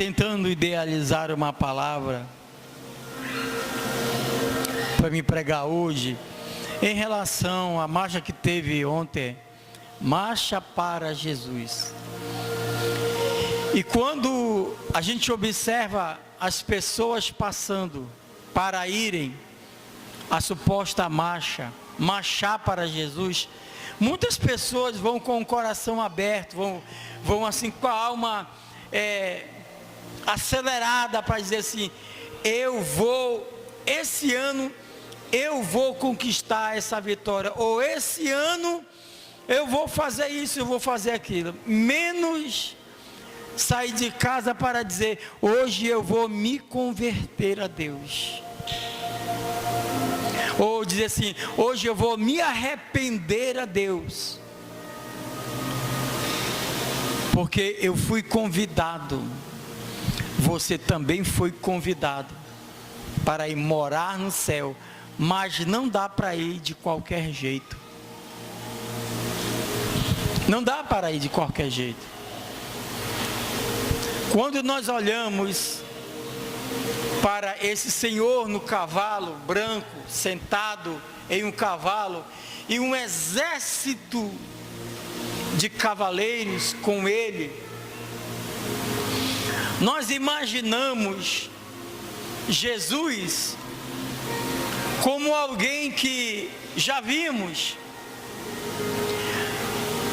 tentando idealizar uma palavra para me pregar hoje, em relação à marcha que teve ontem, Marcha para Jesus. E quando a gente observa as pessoas passando para irem à suposta marchar para Jesus, muitas pessoas vão com o coração aberto, vão assim com a alma acelerada para dizer assim: esse ano eu vou conquistar essa vitória, ou esse ano eu vou fazer isso, eu vou fazer aquilo. Menos sair de casa para dizer: hoje eu vou me converter a Deus. Ou dizer assim: hoje eu vou me arrepender a Deus. Porque eu fui convidado, você também foi convidado para ir morar no céu, mas não dá para ir de qualquer jeito. Não dá para ir de qualquer jeito. Quando nós olhamos para esse Senhor no cavalo branco, sentado em um cavalo, e um exército de cavaleiros com ele, nós imaginamos Jesus como alguém que já vimos,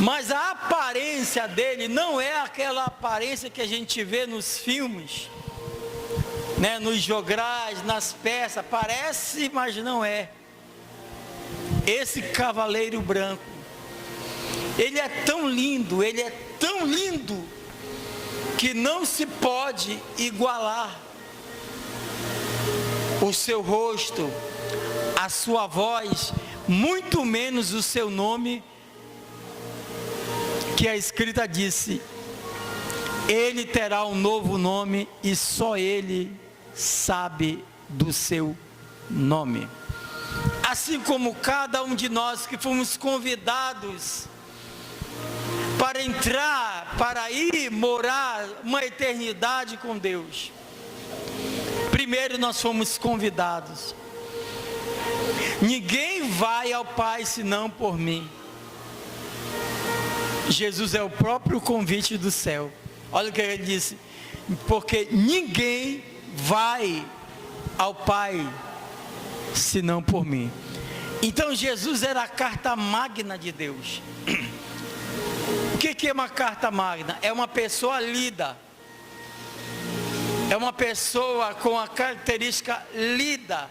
mas a aparência dele não é aquela aparência que a gente vê nos filmes, né, nos jograis, nas peças. Parece, mas não é. Esse cavaleiro branco, ele é tão lindo, que não se pode igualar o seu rosto, a sua voz, muito menos o seu nome, que a Escrita disse: ele terá um novo nome e só ele sabe do seu nome. Assim como cada um de nós que fomos convidados para entrar, para ir morar uma eternidade com Deus, primeiro nós fomos convidados. Ninguém vai ao Pai senão por mim. Jesus é o próprio convite do céu. Olha o que ele disse: porque ninguém vai ao Pai senão por mim. Então Jesus era a carta magna de Deus. O que é uma carta magna? É uma pessoa lida, é uma pessoa com a característica lida,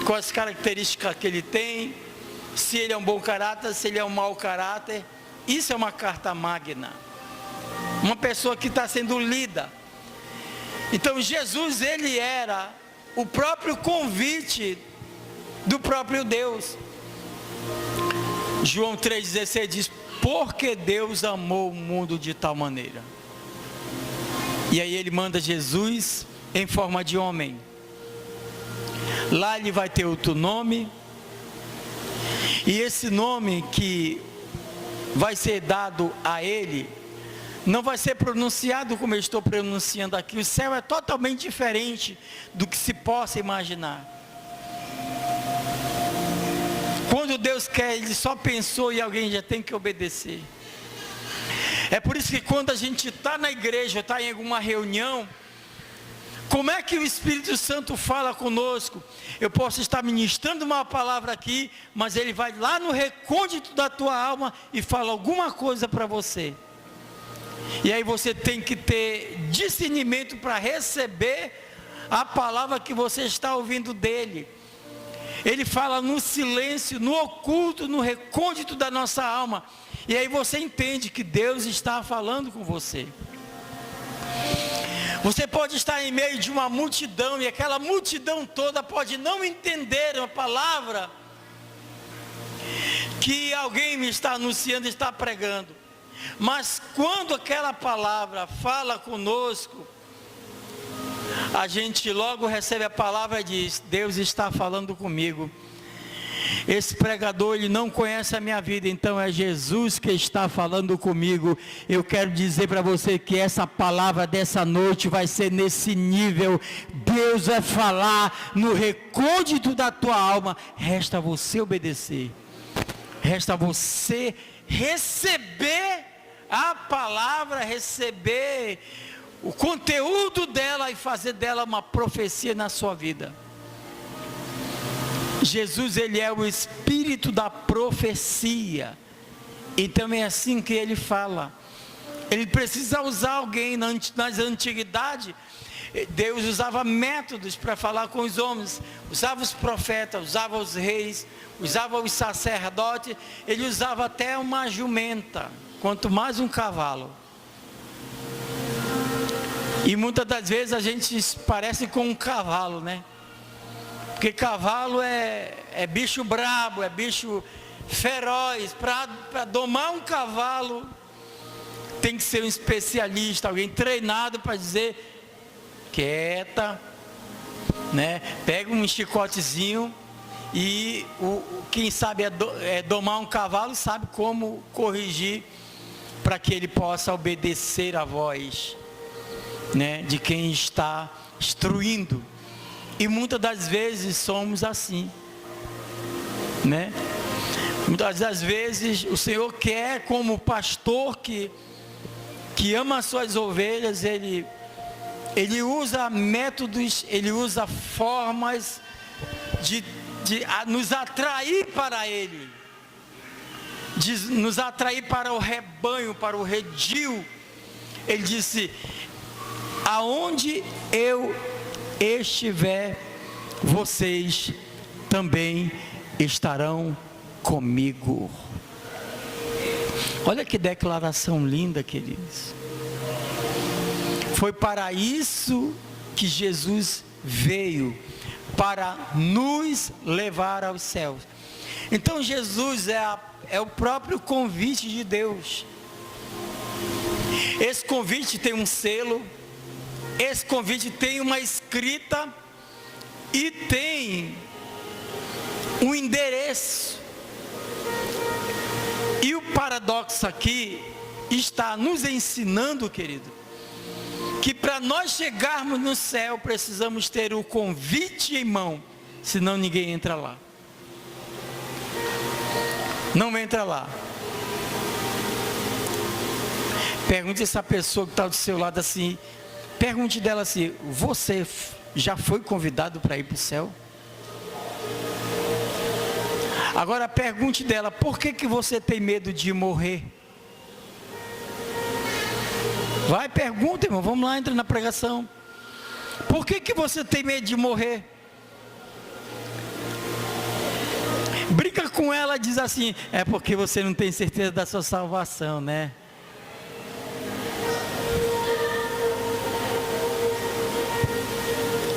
com as características que ele tem, se ele é um bom caráter, se ele é um mau caráter. Isso é uma carta magna, uma pessoa que está sendo lida. Então Jesus, ele era o próprio convite do próprio Deus. João 3,16 diz: porque Deus amou o mundo de tal maneira. E aí ele manda Jesus em forma de homem. Lá ele vai ter outro nome, e esse nome que vai ser dado a ele não vai ser pronunciado como eu estou pronunciando aqui. O céu é totalmente diferente do que se possa imaginar. Quando Deus quer, ele só pensou e alguém já tem que obedecer. É por isso que quando a gente está na igreja, está em alguma reunião, como é que o Espírito Santo fala conosco? Eu posso estar ministrando uma palavra aqui, mas ele vai lá no recôndito da tua alma e fala alguma coisa para você. E aí você tem que ter discernimento para receber a palavra que você está ouvindo dele. Ele fala no silêncio, no oculto, no recôndito da nossa alma. E aí você entende que Deus está falando com você. Você pode estar em meio de uma multidão, e aquela multidão toda pode não entender a palavra que alguém me está anunciando, está pregando. Mas quando aquela palavra fala conosco, a gente logo recebe a palavra e diz: Deus está falando comigo. esse pregador, ele não conhece a minha vida, então é Jesus que está falando comigo. Eu quero dizer para você que essa palavra dessa noite vai ser nesse nível. Deus vai falar no recôndito da tua alma. Resta você obedecer, resta você receber a palavra, receber o conteúdo dela e fazer dela uma profecia na sua vida. Jesus, ele é o espírito da profecia, então é assim que ele fala. Ele precisa usar alguém. Nas antiguidades, Deus usava métodos para falar com os homens, usava os profetas, usava os reis, usava os sacerdotes, ele usava até uma jumenta, quanto mais um cavalo. E muitas das vezes a gente parece com um cavalo, né? Porque cavalo é bicho brabo, é bicho feroz. Para domar um cavalo, tem que ser um especialista, alguém treinado para dizer, quieta, né? Pega um chicotezinho e quem sabe domar um cavalo, sabe como corrigir para que ele possa obedecer a voz, né, de quem está instruindo. E muitas das vezes somos assim, né? Muitas das vezes o Senhor quer, como pastor que ama as suas ovelhas, ele usa métodos, ele usa formas de nos atrair para ele, de nos atrair para o rebanho, para o redil. Ele disse: aonde eu estiver, vocês também estarão comigo. Olha que declaração linda, queridos. Foi para isso que Jesus veio, para nos levar aos céus. Então Jesus é o próprio convite de Deus. Esse convite tem um selo, esse convite tem uma escrita e tem um endereço. E o paradoxo aqui está nos ensinando, querido, que para nós chegarmos no céu precisamos ter o convite em mão, senão ninguém entra lá. Não entra lá. Pergunte essa pessoa que está do seu lado assim, pergunte dela assim: você já foi convidado para ir para o céu? Agora pergunte dela: por que você tem medo de morrer? Vai, pergunta, irmão, vamos lá, entra na pregação. Por que você tem medo de morrer? Brinca com ela, diz assim: é porque você não tem certeza da sua salvação, né?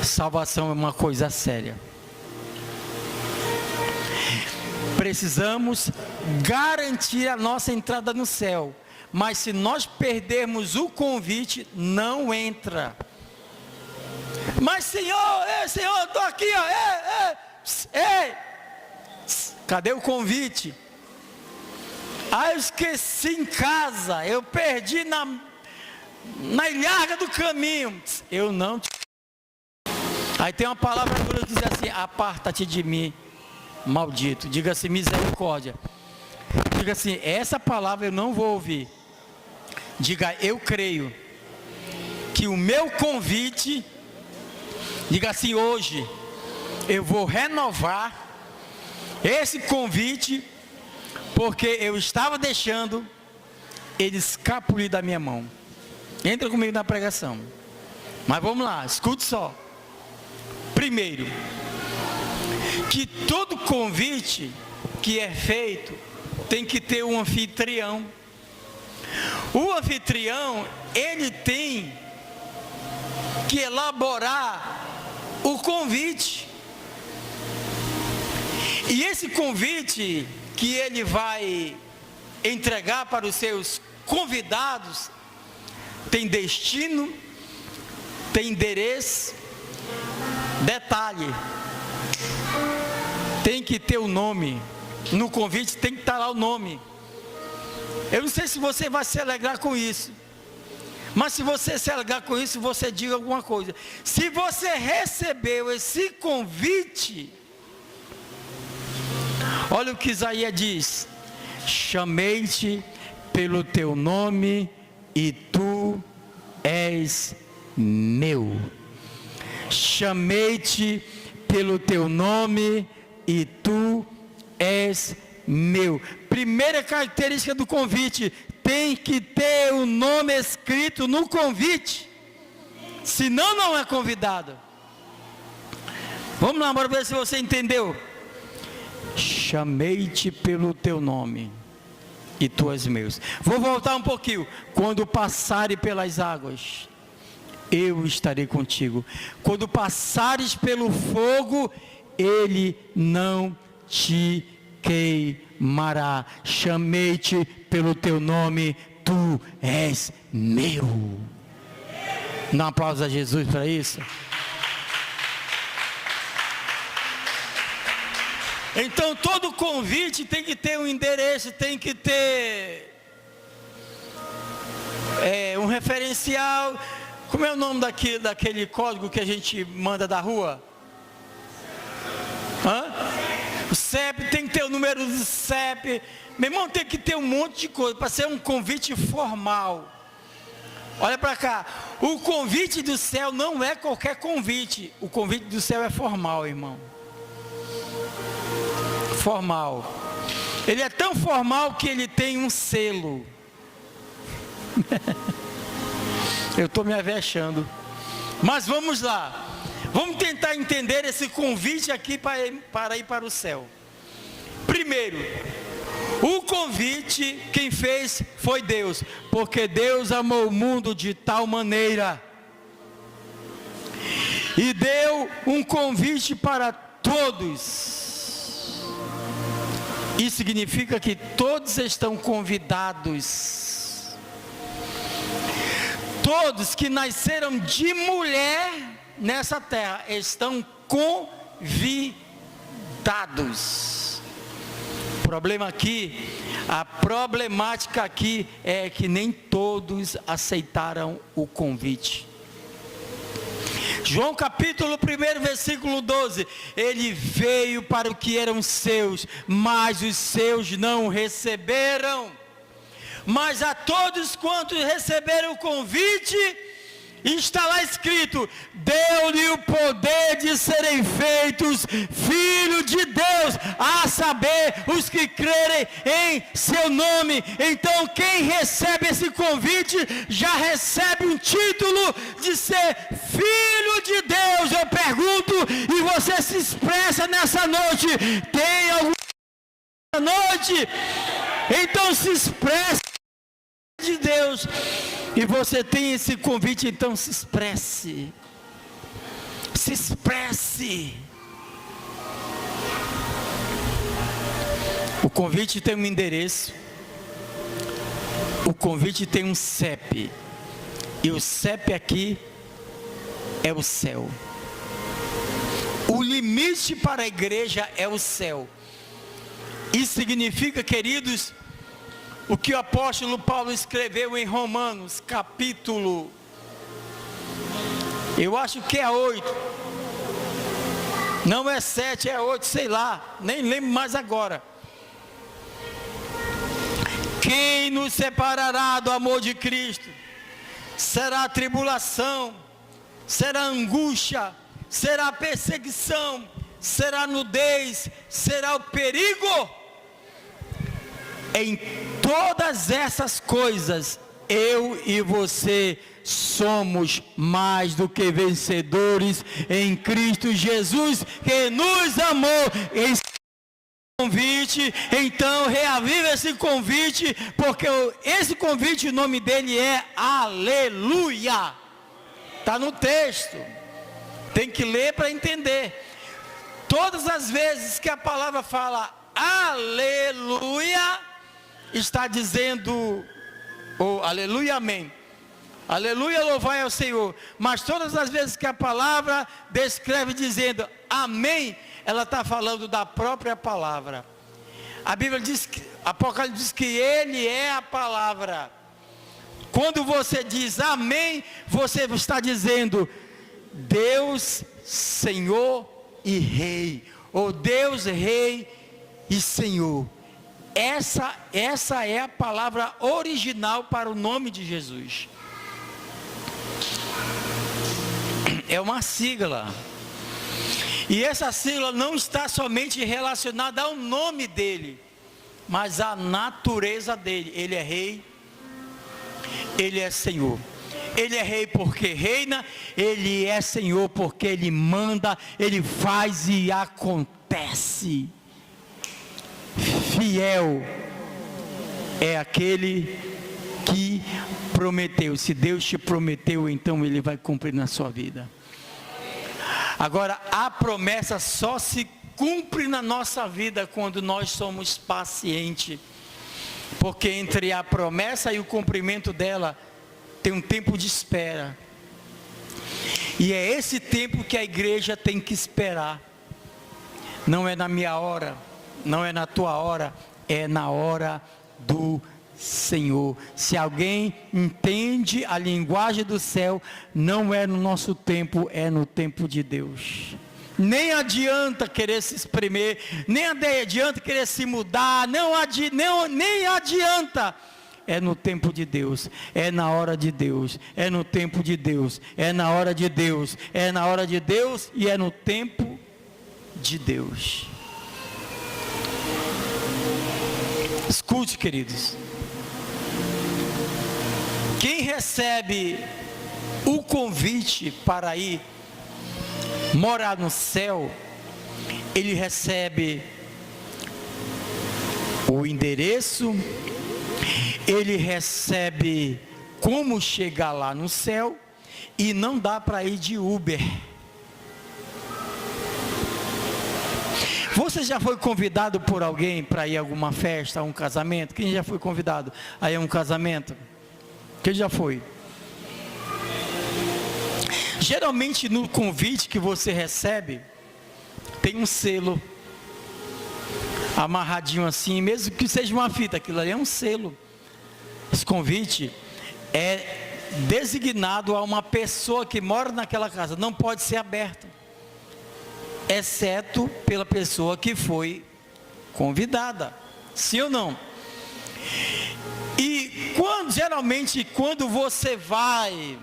Salvação é uma coisa séria. Precisamos garantir a nossa entrada no céu. Mas se nós perdermos o convite, não entra. Mas Senhor, estou aqui, cadê o convite? Eu esqueci em casa, eu perdi na ilharga do caminho. Eu não. Aí tem uma palavra dura que diz assim: aparta-te de mim, maldito. Diga assim: misericórdia. Diga assim: essa palavra eu não vou ouvir. Diga: eu creio que o meu convite, diga assim: hoje eu vou renovar esse convite, porque eu estava deixando ele escapulir da minha mão. Entra comigo na pregação. Mas vamos lá, escute só. Primeiro, que todo convite que é feito tem que ter um anfitrião. O anfitrião, ele tem que elaborar o convite. E esse convite que ele vai entregar para os seus convidados tem destino, tem endereço, detalhe, tem que ter o nome. No convite tem que estar lá o nome. Eu não sei se você vai se alegrar com isso, mas se você se alegrar com isso, você diga alguma coisa. Se você recebeu esse convite, olha o que Isaías diz: chamei-te pelo teu nome e tu és meu. Chamei-te pelo teu nome e tu és meu. Primeira característica do convite: tem que ter o nome escrito no convite, senão não é convidado. Vamos lá, bora ver se você entendeu. Chamei-te pelo teu nome e tu és meu. Vou voltar um pouquinho. Quando passares pelas águas, eu estarei contigo. Quando passares pelo fogo, ele não te queimará. Chamei-te pelo teu nome, tu és meu. Dá um aplauso a Jesus para isso. Então todo convite tem que ter um endereço, tem que ter um referencial. Como é o nome daquele código que a gente manda da rua? O CEP, tem que ter o número do CEP. Meu irmão, tem que ter um monte de coisa para ser um convite formal. Olha para cá, o convite do céu não é qualquer convite. O convite do céu é formal, irmão. Formal. Ele é tão formal que ele tem um selo. Eu estou me avexando. Mas vamos lá. Vamos tentar entender esse convite aqui para ir para o céu. Primeiro, o convite quem fez foi Deus. Porque Deus amou o mundo de tal maneira e deu um convite para todos. Isso significa que todos estão convidados. Todos que nasceram de mulher nessa terra estão convidados. O problema aqui, a problemática aqui é que nem todos aceitaram o convite. João capítulo 1, versículo 12, ele veio para o que eram seus, mas os seus não o receberam. Mas a todos quantos receberam o convite, está lá escrito: deu-lhe o poder de serem feitos filhos de Deus, a saber, os que crerem em seu nome. Então quem recebe esse convite, já recebe um título de ser filho de Deus. Eu pergunto, e você se expressa nessa noite: tem alguma noite? Então se expressa de Deus. E você tem esse convite, então se expresse. Se expresse. O convite tem um endereço. O convite tem um CEP. E o CEP aqui é o céu. O limite para a igreja é o céu. Isso significa, queridos, o que o apóstolo Paulo escreveu em Romanos, capítulo, eu acho que é 8, não é 7, é 8, sei lá, nem lembro mais agora. Quem nos separará do amor de Cristo? Será a tribulação, será a angústia, será a perseguição, será a nudez, será o perigo? Em todas essas coisas, eu e você somos mais do que vencedores em Cristo Jesus, que nos amou. Esse convite, então reaviva esse convite, porque esse convite, o nome dele é Aleluia. Está no texto, tem que ler para entender. Todas as vezes que a palavra fala Aleluia, está dizendo aleluia, amém. Aleluia, louvai ao Senhor. Mas todas as vezes que a palavra descreve dizendo amém, ela está falando da própria palavra. A Bíblia diz que, Apocalipse diz que Ele é a palavra. Quando você diz amém, você está dizendo Deus, Senhor e Rei, ou Deus, Rei e Senhor. Essa é a palavra original para o nome de Jesus. É uma sigla. E essa sigla não está somente relacionada ao nome dele, mas à natureza dele. Ele é Rei, Ele é Senhor. Ele é Rei porque reina, Ele é Senhor porque Ele manda, Ele faz e acontece. Fiel é aquele que prometeu. Se Deus te prometeu, então Ele vai cumprir na sua vida. Agora, a promessa só se cumpre na nossa vida quando nós somos pacientes. Porque entre a promessa e o cumprimento dela, tem um tempo de espera. E é esse tempo que a igreja tem que esperar. Não é na minha hora, não é na tua hora, é na hora do Senhor. Se alguém entende a linguagem do céu, não é no nosso tempo, é no tempo de Deus. Nem adianta querer se espremer, nem adianta querer se mudar, nem adianta. É no tempo de Deus, é na hora de Deus, é no tempo de Deus, é na hora de Deus, é na hora de Deus e é no tempo de Deus. Escute, queridos. Quem recebe o convite para ir morar no céu, ele recebe o endereço, ele recebe como chegar lá no céu, e não dá para ir de Uber. Você já foi convidado por alguém para ir a alguma festa, a um casamento? Quem já foi convidado a ir a um casamento? Quem já foi? Geralmente no convite que você recebe, tem um selo amarradinho assim, mesmo que seja uma fita, aquilo ali é um selo. Esse convite é designado a uma pessoa que mora naquela casa, não pode ser aberto, exceto pela pessoa que foi convidada, sim ou não? E geralmente quando você vai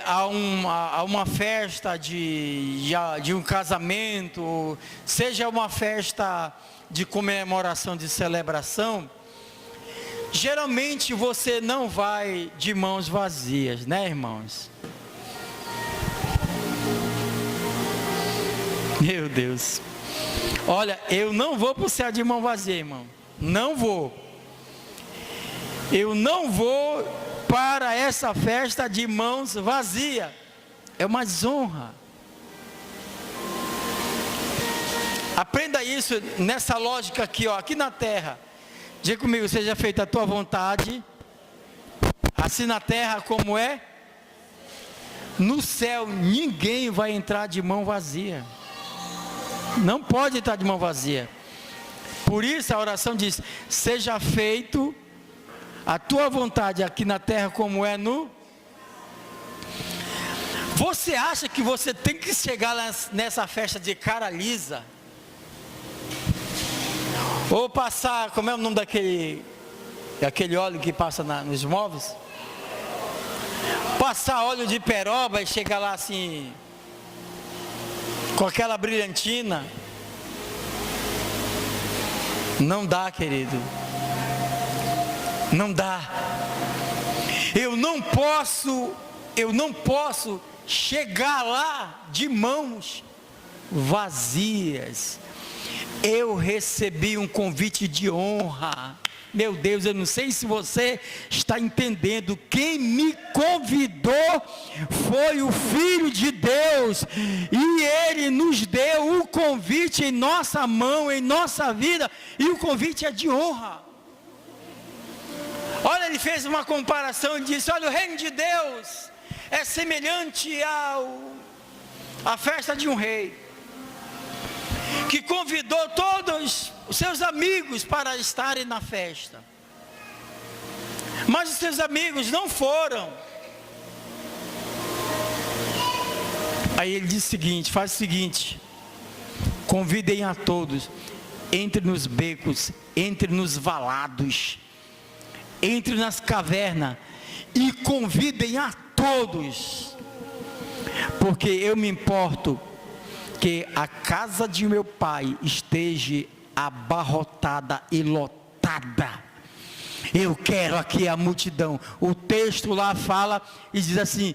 a uma festa de um casamento, seja uma festa de comemoração, de celebração, geralmente você não vai de mãos vazias, né, irmãos? Meu Deus. Olha, eu não vou para o céu de mão vazia, irmão. Não vou. Eu não vou para essa festa de mãos vazias. É uma desonra. Aprenda isso nessa lógica aqui, ó, aqui na terra. Diga comigo, seja feita a tua vontade, assim na terra como é no céu. Ninguém vai entrar de mão vazia. Não pode entrar de mão vazia. Por isso a oração diz: seja feito a tua vontade aqui na terra como é no... Você acha que você tem que chegar nessa festa de cara lisa? Ou passar, como é o nome daquele óleo que passa nos móveis? Passar óleo de peroba e chegar lá assim, com aquela brilhantina? Não dá, querido. Não dá. Eu não posso chegar lá de mãos vazias. Eu recebi um convite de honra. Meu Deus, eu não sei se você está entendendo. Quem me convidou foi o Filho de Deus, e Ele nos deu o convite em nossa mão, em nossa vida, e o convite é de honra. Olha, ele fez uma comparação e disse: olha, o reino de Deus é semelhante a festa de um rei, que convidou todos os seus amigos para estarem na festa. Mas os seus amigos não foram. Aí ele diz o seguinte, faz o seguinte: convidem a todos, entre nos becos, entre nos valados, entre nas cavernas, e convidem a todos, porque eu me importo que a casa de meu pai esteja abarrotada e lotada. Eu quero aqui a multidão. O texto lá fala e diz assim: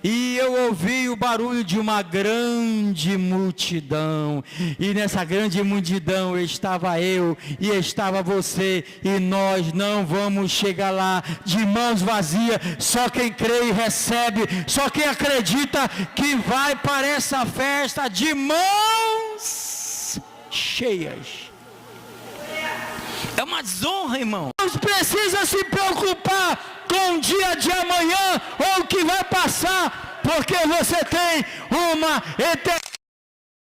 e eu ouvi o barulho de uma grande multidão, e nessa grande multidão estava eu e estava você, e nós não vamos chegar lá de mãos vazias. Só quem crê e recebe, só quem acredita que vai para essa festa de mãos cheias. É uma desonra, irmão. Não precisa se preocupar com o dia de amanhã ou o que vai passar, porque você tem uma eternidade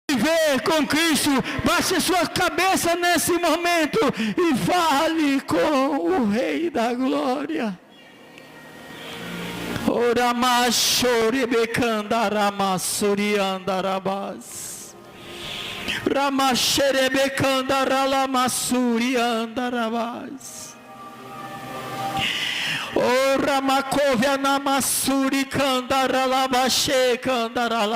a viver com Cristo. Baixe sua cabeça nesse momento e fale com o Rei da Glória. Oramachoribecandaramassuriandarabas. Ramaxerebecandaramasuri andarabas. O Ramakovia namasuri candaralabaxe candaralabas.